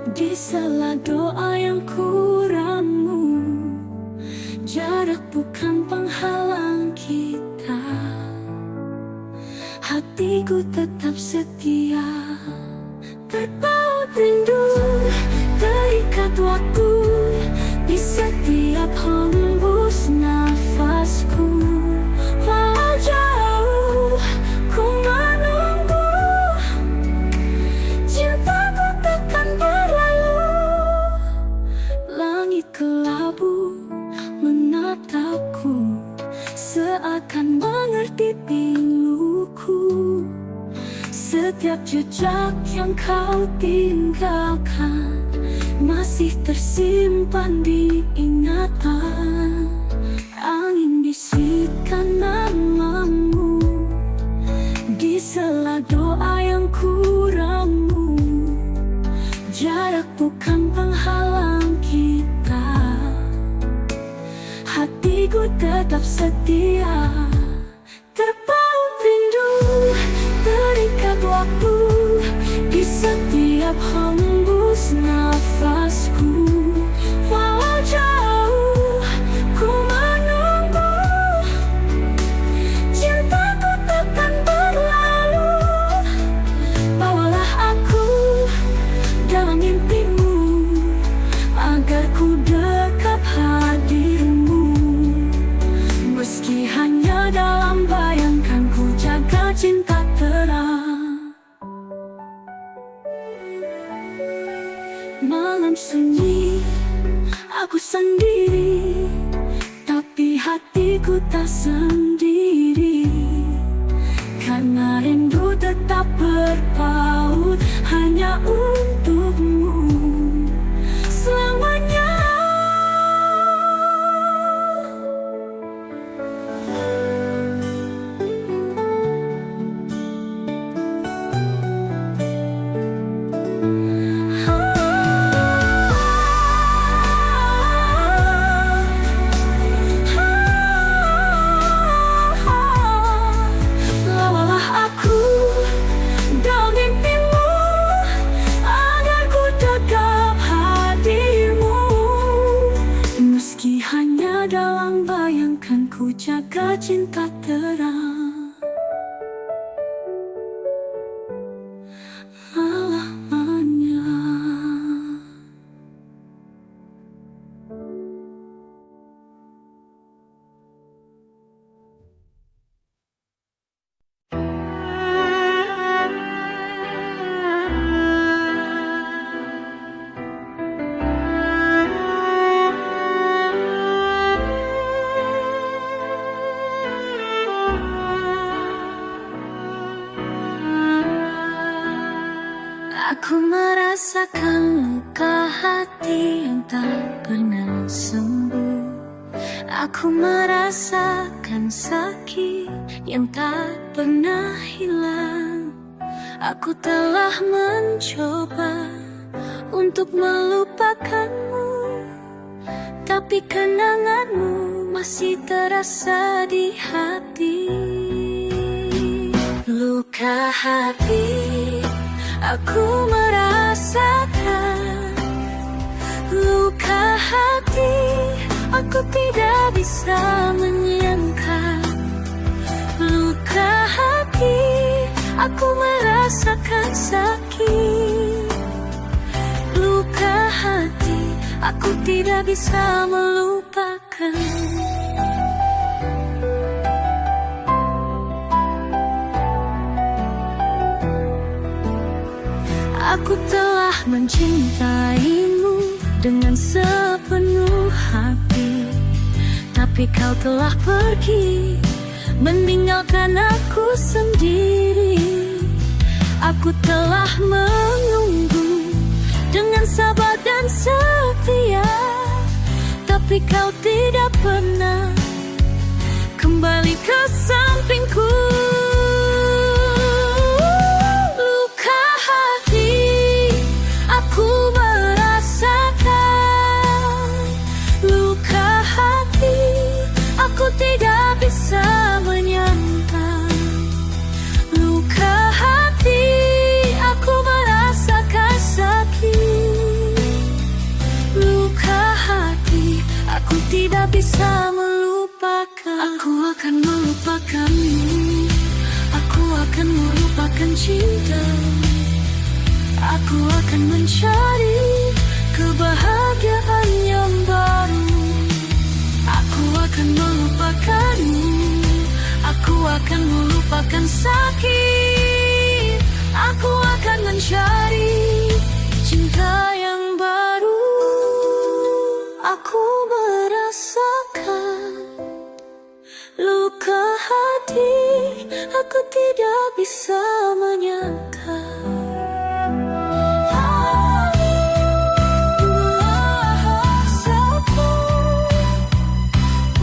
Di sela doa yang kuramu, jarak bukan penghalang kita. Hatiku tetap setia, terpaut rindu, terikat waktu di setiap hembus nafasku. Walau jauh ku menunggu, cintaku takkan berlalu. Langit kelabu menatapku, seakan mengerti piluku. Setiap jejak yang kau tinggalkan masih tersimpan di ingatan. Angin bisikkan namamu di sela doa yang kuramu. Jarak bukan penghalang kita, hatiku tetap setia. Terpaut rindu, terikat waktu di setiap hembus nafasku. Walau jauh ku menunggu, cintaku takkan berlalu. Bawalah aku dalam mimpimu, agar ku dekat hadirmu. Meski hanya dalam bayangkan, ku jaga cinta terang. Malam sunyi, aku sendiri, tapi hatiku tak sendiri. Karena rindu tetap berpaut hanya untukmu selamanya. Dalam bayangkan, ku jaga cinta terang selamanya. Aku merasakan luka hati yang tak pernah sembuh. Aku merasakan sakit yang tak pernah hilang. Aku telah mencoba untuk melupakanmu, tapi kenanganmu masih terasa di hati. Luka hati aku merasakan, luka hati aku tidak bisa menyangka. Luka hati aku merasakan sakit. Luka hati aku tidak bisa melupakan. Aku telah mencintaimu dengan sepenuh hati, tapi kau telah pergi, meninggalkan aku sendiri. Aku telah menunggu dengan sabar dan setia, tapi kau tidak pernah kembali ke sampingku. Aku merasakan luka hati, aku tidak bisa menyangka. Luka hati, aku merasakan sakit. Aku akan melupakanmu, aku akan melupakan cinta. Aku akan mencari kebahagiaan yang baru. Aku akan melupakanmu, aku akan melupakan sakit. Aku akan mencari cinta yang baru. Aku merasakan luka hati, aku tidak bisa menyangka.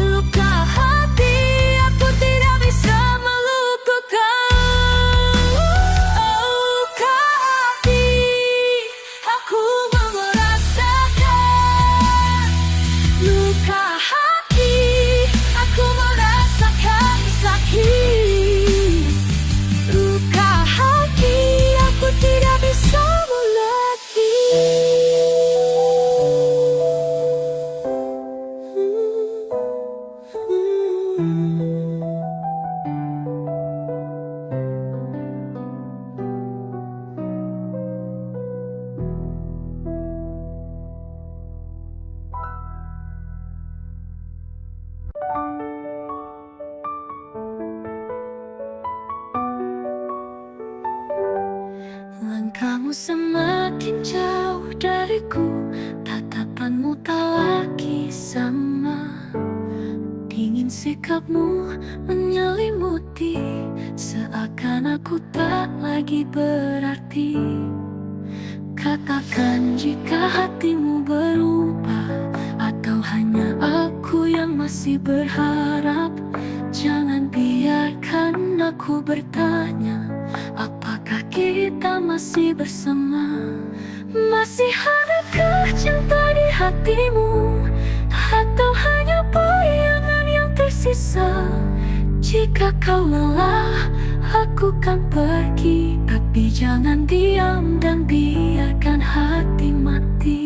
Luka hati, aku tidak bisa melupakan. Luka hati, aku merasakan luka hati, aku merasakan sakit. Luka hati, aku tidak bisa lagi. Langkahmu semakin jauh dariku, tatapanmu tak lagi sama. Dingin sikapmu menyelimuti, seakan aku tak lagi berarti. Katakan jika hatimu berubah, atau hanya aku yang masih berharap. Jangan biarkan aku bertanya, apakah kita masih bersama? Masih adakah cinta di hatimu, atau hanya bayangan yang tersisa? Jika kau lelah, aku kan pergi, tapi jangan diam dan biarkan hati mati.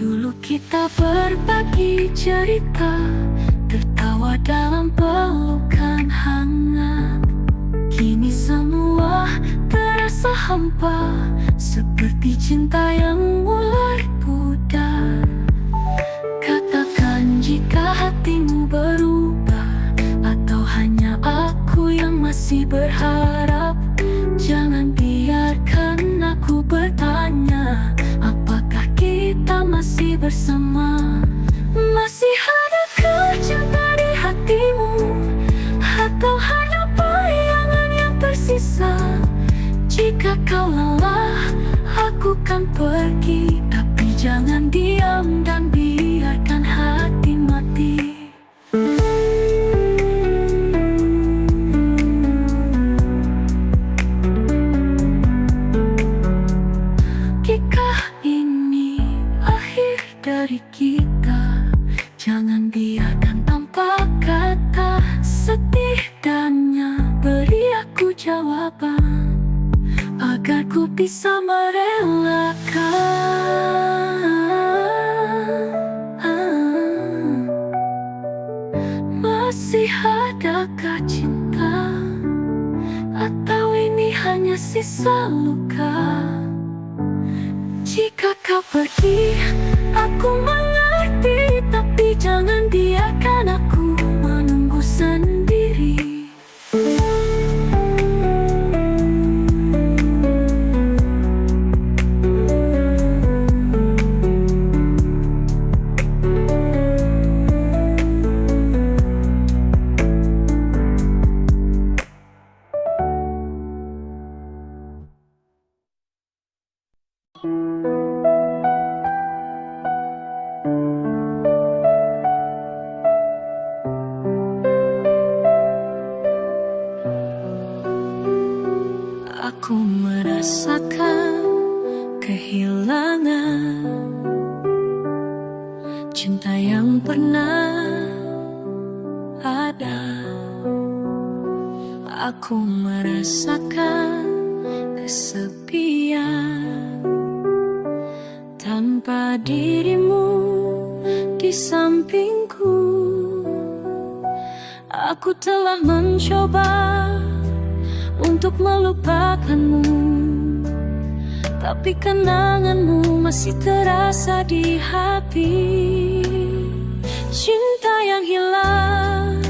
Dulu kita berbagi cerita, tertawa dalam pelukan hangat. Kini semua terasa hampa, seperti cinta yang mulai pudar. Katakan jika hatimu berubah, atau hanya aku yang masih berharap. Jangan biarkan aku bertanya, apakah kita masih bersama? Masih adakah cinta di hatimu, atau hanya bayangan yang tersisa? Jika kau lelah, aku kan pergi, tapi jangan diam dan biarkan hati mati. Jika ini akhir dari kita, jangan biarkan tanpa kata. Setidaknya beri aku jawaban, agar ku bisa merelakan. Masih adakah cinta, atau ini hanya sisa luka? Jika kau pergi, aku mengerti, tapi jangan biarkan aku menunggu sendiri. Aku merasakan kehilangan cinta yang pernah ada. Aku merasakan kesepian tanpa dirimu di sampingku. Aku telah mencoba untuk melupakanmu, tapi kenanganmu masih terasa di hati. Cinta yang hilang,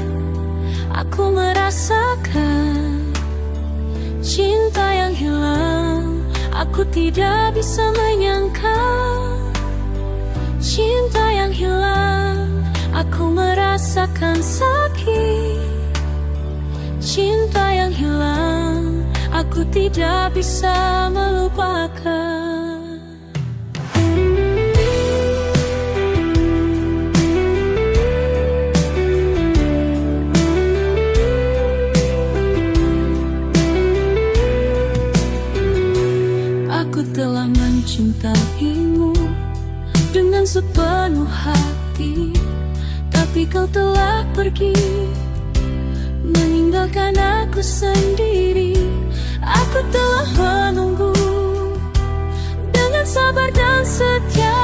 aku merasakan. Cinta yang hilang, aku tidak bisa menyangka. Cinta yang hilang, aku merasakan sakit. Cinta yang hilang, aku tidak bisa melupakan. Aku telah mencintaimu dengan sepenuh hati, tapi kau telah pergi, meninggalkan aku sendiri. Aku telah menunggu dengan sabar dan setia,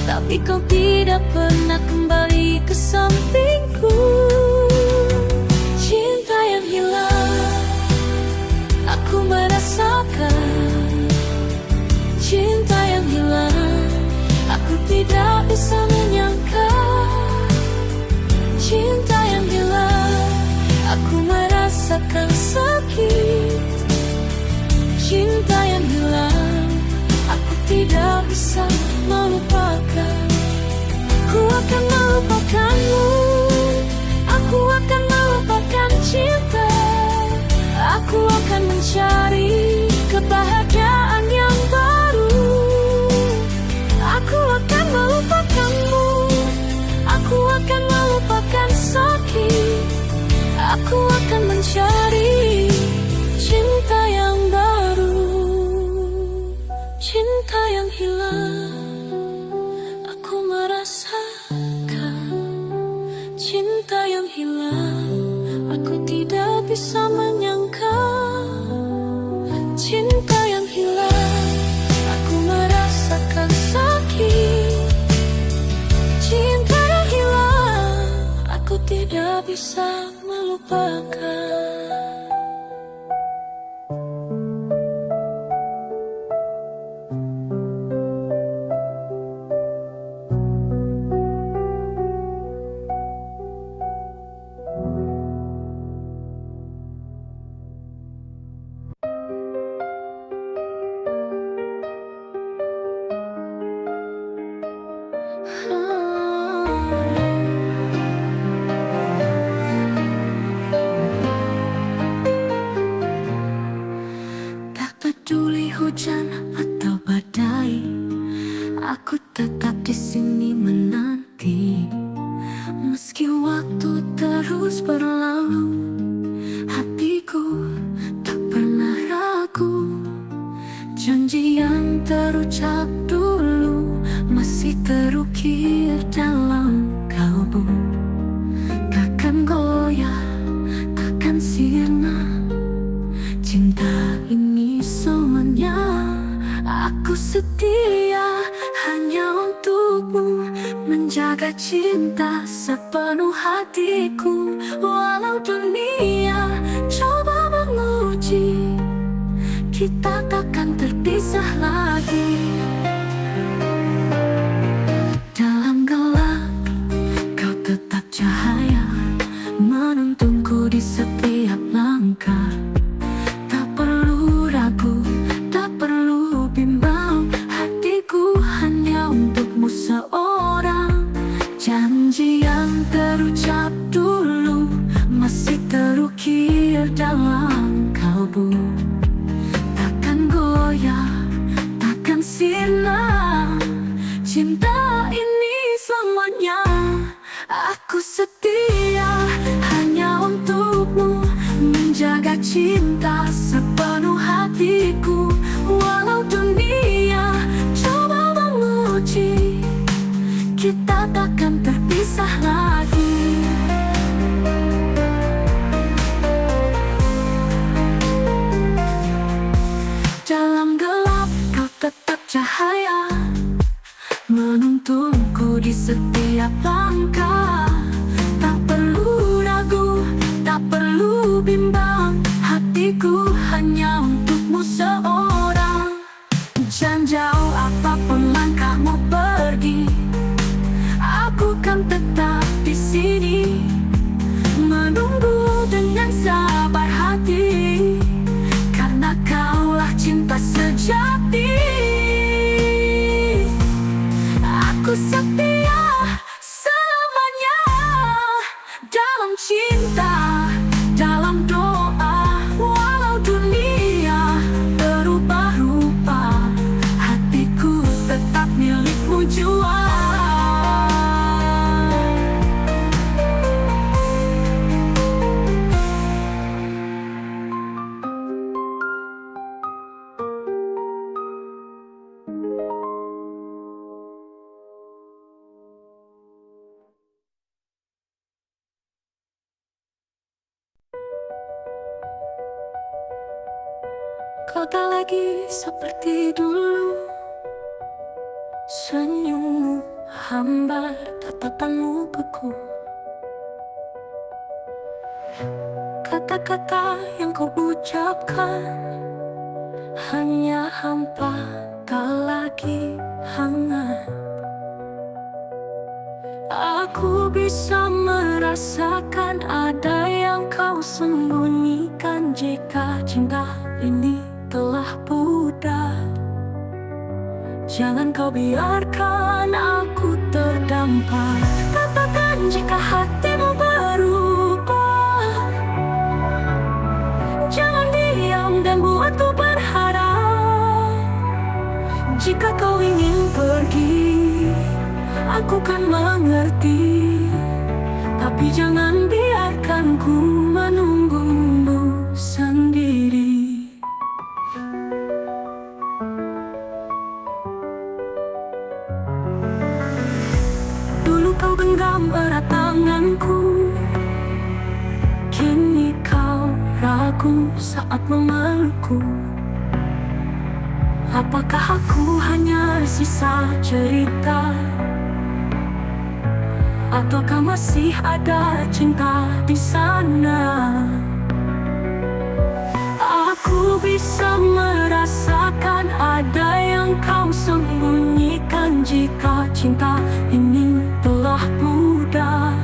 tapi kau tidak pernah kembali ke sampingku. Cinta yang hilang, aku merasakan. Cinta yang hilang, aku tidak bisa menyangka. Cinta yang hilang, aku merasakan sakit. Cinta yang hilang, aku tidak bisa melupakan. Ku akan melupakanmu, aku akan melupakan cinta. Aku akan mencari kebahagiaan yang baru. Aku akan melupakanmu, aku akan melupakan sakit. Aku akan mencari cinta yang baru. Cinta yang hilang, aku merasakan. Cinta yang hilang, aku tidak bisa menyangka. Cinta yang hilang, aku merasakan sakit. Cinta yang hilang, aku tidak bisa melupakan. Tak peduli hujan atau badai, aku tetap di sini menanti. Meski waktu terus berlalu, hatiku tak pernah ragu. Janji yang terucap dulu masih terukir dalam kalbu. Takkan goyah, takkan sirna. Cinta ini semuanya, aku setia hanya untukmu. Menjaga cinta sepenuh hatiku. Walau dunia coba menguji, kita takkan terpisah lagi. Dalam gelap, kau tetap cahaya, menuntunku di setiap langkah. Tak perlu ragu, tak perlu bimbang, hatiku hanya untukmu seorang. Janji yang terucap dulu masih terukir dalam kalbu. Takkan goyah, takkan sirna. Cinta ini semuanya, aku setia hanya untukmu. Menjaga cinta sepenuh hatiku. Walau dunia coba menguji, kita takkan terpisah lagi. Dalam gelap kau tetap cahaya, dengan sabar hati, karena kaulah cinta sejati. Aku setia selamanya dalam cinta, dalam doa. Walau dunia berubah rupa, hatiku tetap milikmu jua. Kau tak lagi seperti dulu, senyummu hambar, tatapanmu beku. Kata-kata yang kau ucapkan hanya hampa, tak lagi hangat. Aku bisa merasakan ada yang kau sembunyikan. Jika cinta ini telah pudar, jangan kau biarkan aku terdampar. Katakan jika hatimu berubah, jangan diam dan buatku berharap. Jika kau ingin pergi, aku kan mengerti, tapi jangan biarkan ku menunggumu sendiri. Dulu kau genggam erat tanganku, kini kau ragu saat memelukku. Apakah aku hanya sisa cerita, ataukah masih ada cinta di sana? Aku bisa merasakan ada yang kau sembunyikan. Jika cinta ini telah pudar,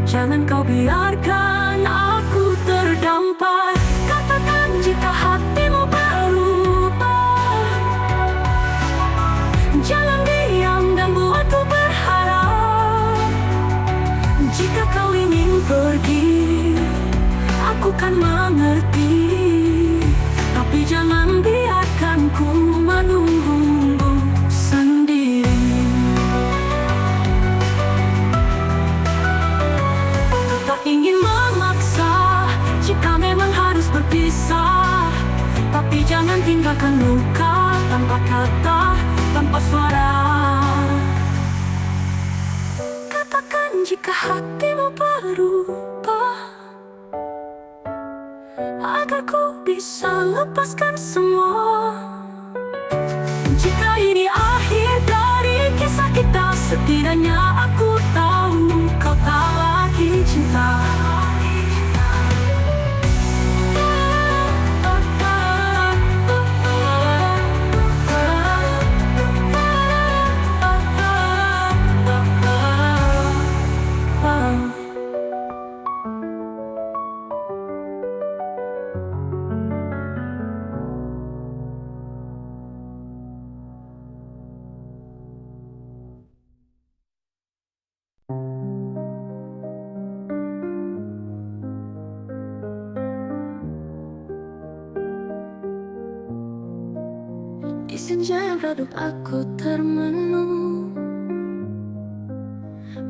jangan kau biarkan aku terdampar. Katakan jika hatimu berubah, jangan diam dan buatku berharap. Jika kau ingin pergi, aku kan mengerti, tapi jangan biarkan ku menunggumu sendiri. Tak ingin memaksa jika memang harus berpisah, tapi jangan tinggalkan luka tanpa kata, tanpa suara. Katakan jika hatimu berubah, agar ku bisa lepaskan semua. Jika ini akhir dari kisah kita, setidaknya aku tahu kau tak lagi cinta. Di senja yang redup aku termenung,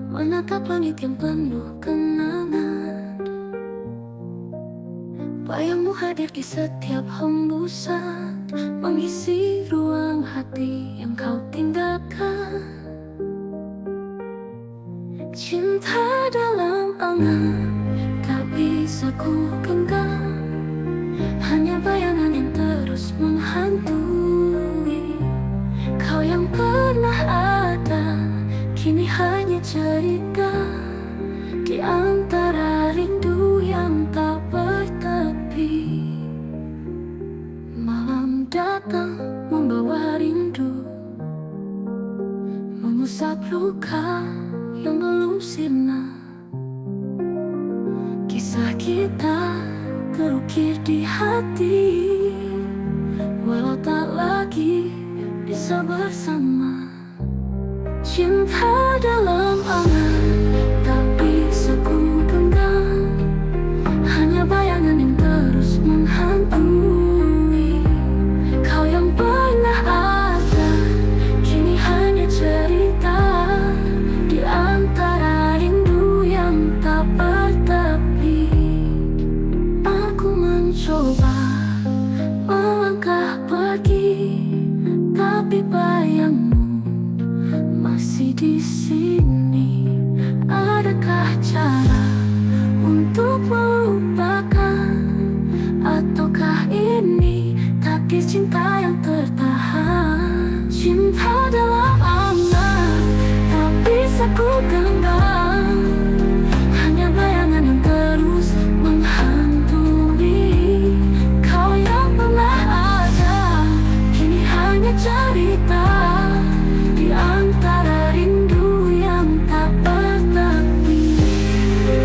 menatap langit yang penuh kenangan. Bayangmu hadir di setiap hembusan, mengisi ruang hati yang kau tinggalkan. Cinta dalam angan tak bisa ku genggam, hanya bayangan yang terus menghantui. Kau yang pernah ada, kini hanya cerita di antara rindu yang tak bertepi. Malam datang membawa rindu, mengusap luka yang belum sirna. Kisah kita terukir di hati, walau tak lagi bisa bersama. Cinta dalam angan tak bisa ku genggam, hanya bayangan yang terus menghantui. Kau yang pernah ada, kini hanya cerita di antara rindu yang tak bertepi. Aku mencoba melangkah pergi, tapi bayangmu masih di sini. Adakah cara untuk melupakan, ataukah ini takdir cinta yang tertahan? Cinta dalam angan tak bisa ku genggam, hanya bayangan yang terus menghantui. Kau yang pernah ada, kini hanya cerita di antara rindu yang tak bertepi.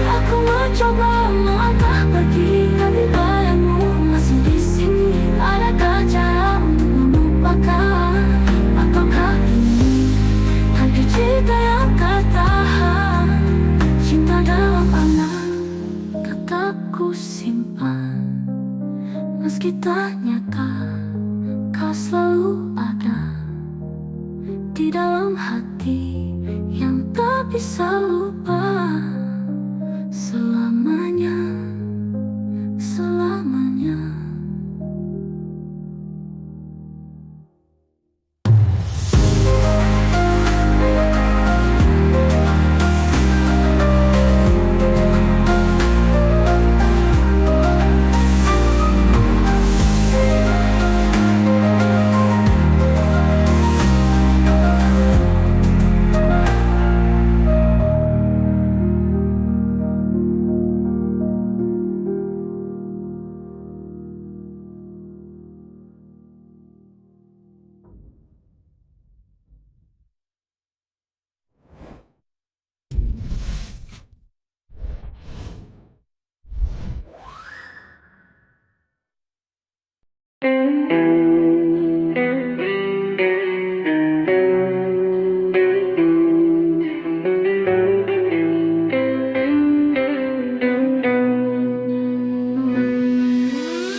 Aku mencoba melangkah pergi, tapi bayangmu masih di sini. Adakah cara untuk melupakan, ataukah ini takdir cinta yang tertahan? Cinta dalam angan tetap ku simpan, meski tak nyata kau selalu ada di dalam hati yang tak bisa lupa selamanya, selamanya.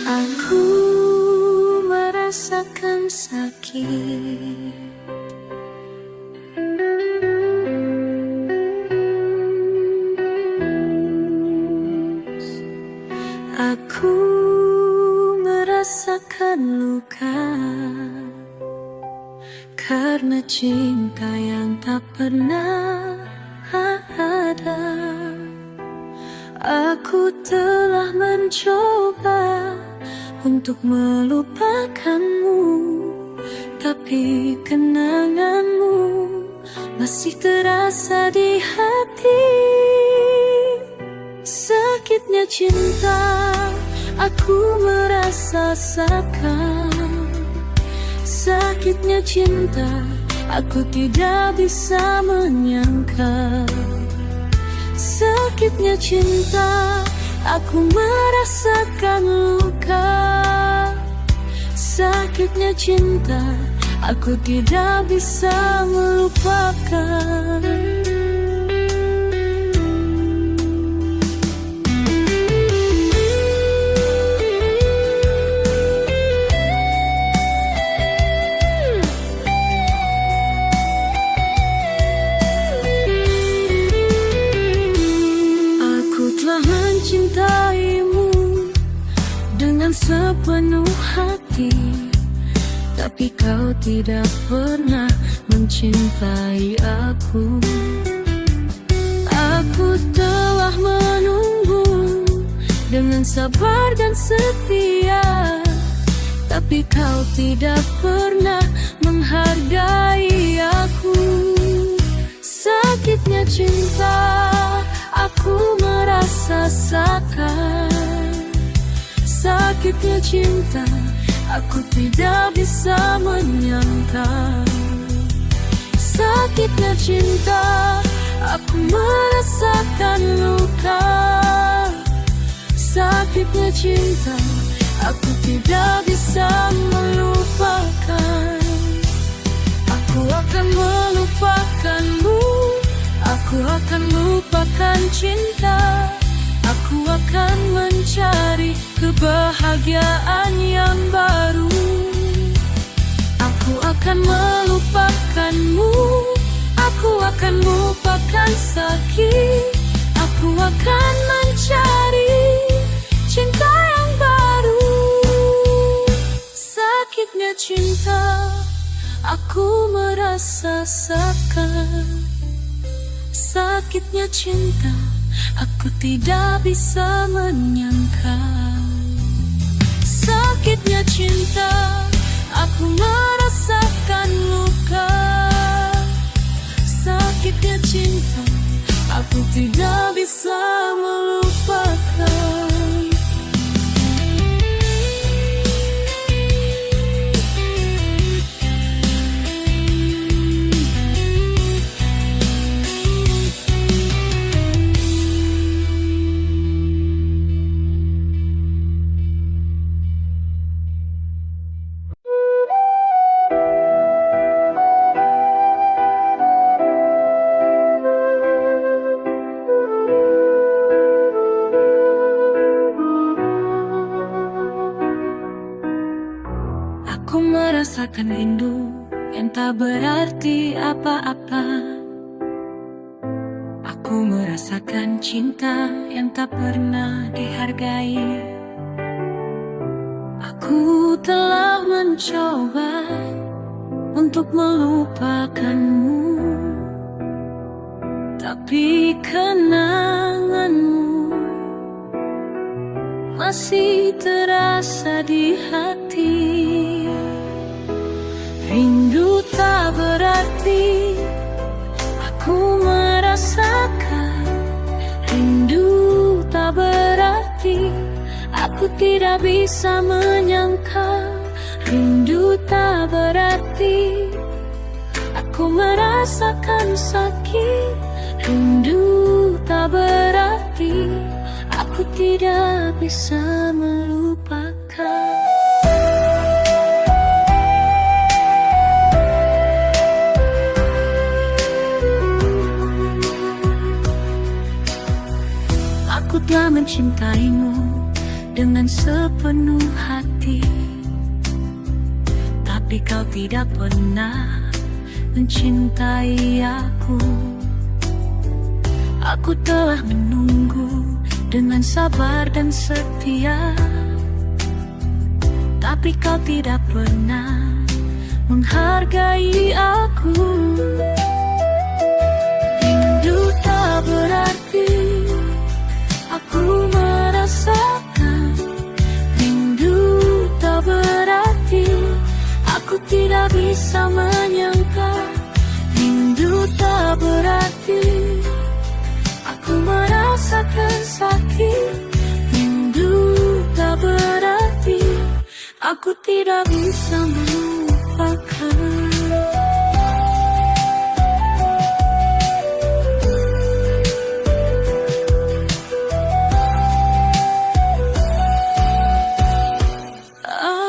Aku merasakan sakit, aku merasakan luka, karena cinta yang tak pernah ada. Aku telah mencoba untuk melupakanmu, tapi kenanganmu masih terasa di hati. Sakitnya cinta aku merasakan, sakitnya cinta aku tidak bisa menyangka. Sakitnya cinta aku merasakan luka, sakitnya cinta aku tidak bisa melupakan. Mencintaimu dengan sepenuh hati, tapi kau tidak pernah mencintai aku. Aku telah menunggu dengan sabar dan setia, tapi kau tidak pernah menghargai aku. Sakitnya cinta aku merasakan, sakitnya cinta aku tidak bisa menyangka. Sakitnya cinta aku merasakan luka, sakitnya cinta, aku tidak bisa melupakan. Aku akan melupakanmu, aku akan lupakan cinta. Aku akan mencari kebahagiaan yang baru. Aku akan melupakanmu, aku akan lupakan sakit. Aku akan mencari cinta yang baru. Sakitnya cinta, aku merasakan. Sakitnya cinta, aku tidak bisa menyangka. Sakitnya cinta, aku merasakan luka. Sakitnya cinta, aku tidak bisa melupakan. Aku merasakan rindu yang tak berarti apa-apa. Aku merasakan cinta yang tak pernah dihargai. Aku telah mencoba untuk melupakanmu, tapi kenanganmu masih terasa di hati. Rindu tak berarti, aku merasakan. Rindu tak berarti, aku tidak bisa menyangka. Rindu tak berarti, aku merasakan sakit. Rindu tak berarti, aku tidak bisa melupakan. Aku telah mencintaimu dengan sepenuh hati, tapi kau tidak pernah mencintai aku. Aku telah menunggu dengan sabar dan setia, tapi kau tidak pernah menghargai aku. Rindu tak berarti, aku merasakan. Rindu tak berarti, aku tidak bisa menyangka. Rindu tak berarti, aku merasakan sakit. Rindu tak berarti, aku tidak bisa melupakan.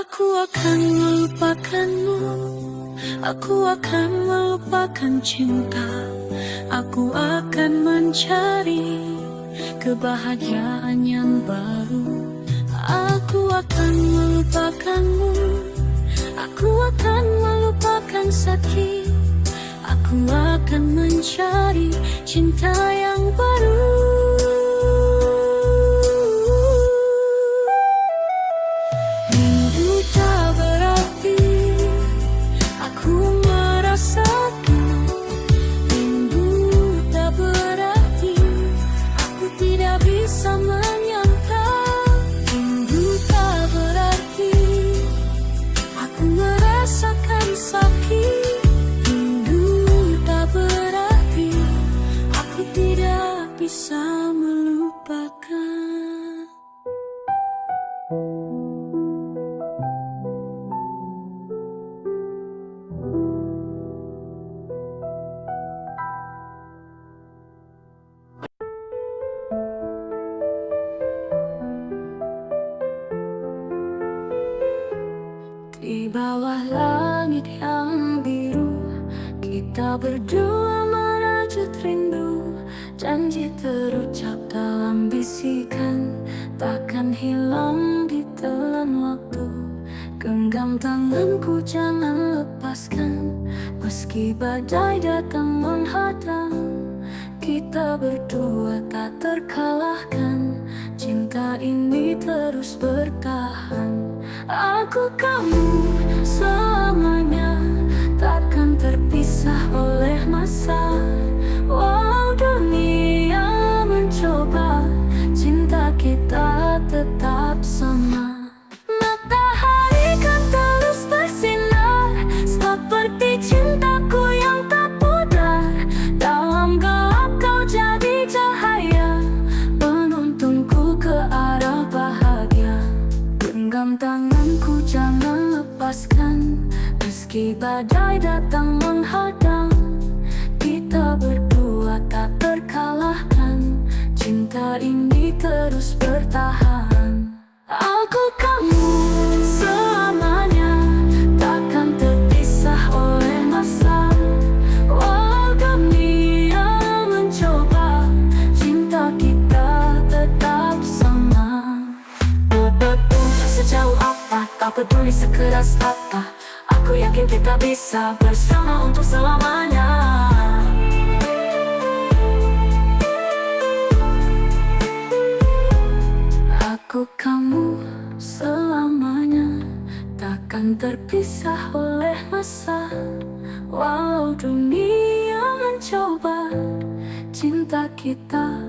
Aku akan melupakanmu, aku akan melupakan cinta. Aku akan mencari kebahagiaan yang baru. Aku akan melupakanmu, aku akan melupakan sakit. Aku akan mencari cinta yang baru. Rindu tak berarti, aku merasakan. Rindu tak berarti, aku tidak bisa menyangka. Rindu tak berarti, aku merasakan sakit. Rindu tak berarti, aku tidak bisa Di bawah langit yang biru, kita berdua merajut rindu. Janji terucap dalam bisikan, takkan hilang ditelan waktu. Genggam tanganku jangan lepaskan, meski badai datang menghadang. Kita berdua tak terkalahkan, cinta ini terus bertahan. Aku kamu selamanya, takkan terpisah oleh masa. Walau dunia mencoba, cinta kita tetap sama. Matahari kan terus bersinar, seperti cintaku yang tak pudar. Dalam gelap kau jadi cahaya, menuntunku ke arah bahagia. Genggam tanganku jangan lepaskan, meski badai datang menghadang. Kita berdua tak terkalahkan, cinta ini terus bertahan. Aku kamu selamanya, takkan terpisah oleh masa. Walau dunia mencoba, cinta kita tetap sama. Sejauh apa, tak peduli sekeras apa, aku yakin kita bisa bersama untuk selamanya. Aku kamu selamanya, takkan terpisah oleh masa. Walau dunia mencoba, cinta kita